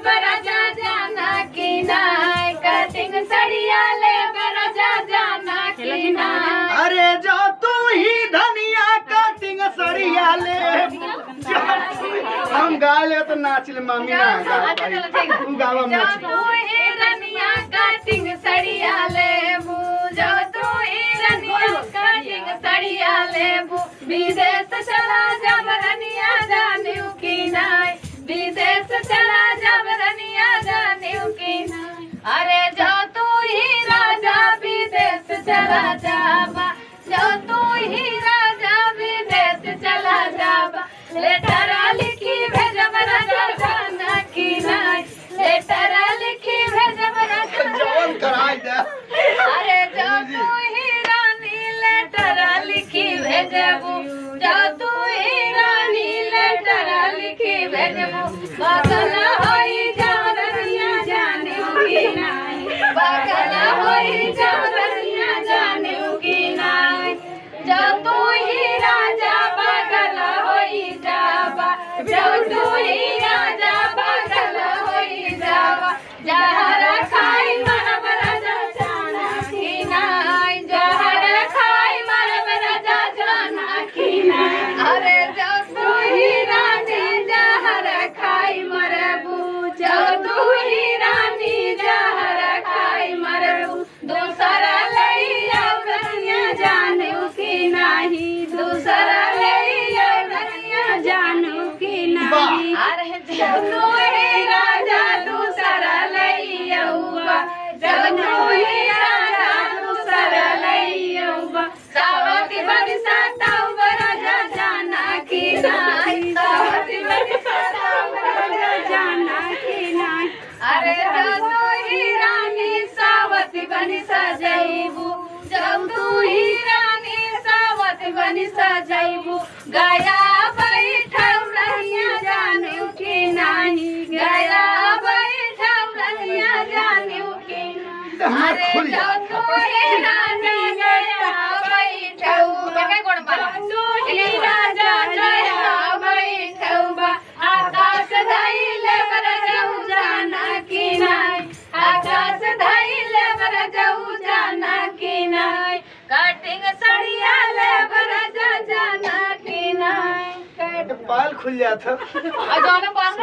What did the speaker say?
बराजा जाना की नाय कटिंग सड़िया ले बराजा जाना की नाय। अरे जो तू ही धनिया कटिंग सड़िया ले हम गा ले तो नाच ले मामी ना अच्छा चलो ठीक है। तू गावा जो नाच तू ही रनिया कटिंग सड़िया ले जो तू ही रनिया कटिंग सड़िया ले विदेश चला जब रनिया जानियो की नाय विदेश चला जब रनिया जानियो की नाय। अरे जो तू ही राजा विदेश चला जाबा जो तू ही राजा विदेश चला जाबा लेटर लिखी भेजब राजा जाना की नाय लेटर लिखी भेजब राजा जवन कराई दे। अरे जो तू ही रानी लेटर लिखी भेजबू जो तू ही रानी लेटर लिखी भेजबू बगल होई जवरनिया जाने की नाय बगल होई जवरनिया जाने की नाय। जो तू ही राजा बगल होई जाबा जो तू ही राजा बगल होई जाबा जहर खाई मरब राजा जाना की नाय जहर खाई मरब राजा जाना की नाय। अरे जो तू ही रानी जहर खाई मरबू जो तू ही रानी जहर खाई मरबू दूसरा लैया रनिया जानू की नाही दूसरा लैया रनिया जानू की नाही। अरे जो तू ही राजा दूसरा लैया जो तू ही राजा दूसरा लैया सावती बरसा तब राजा जाना की नाही सावती बरसा तब राजा जाना की नाही। अरे जो तू ही रानी सावती बनी सजैबू जब तू ही रानी सावती बनी सजैबू गया बैठल रनिया जानू की नाही गया बैठल रनिया जानू की नाही। अरे जो तू ही रानी गया बैठल तू ही राजा गया बैठल आकाश धैले बर जाऊ जाना की नाय आकाश धैले बर जाऊ जाना की नाय कटिंग सड़िया ले बर जाना की नाय। पाल खुल जाता। दोनों पास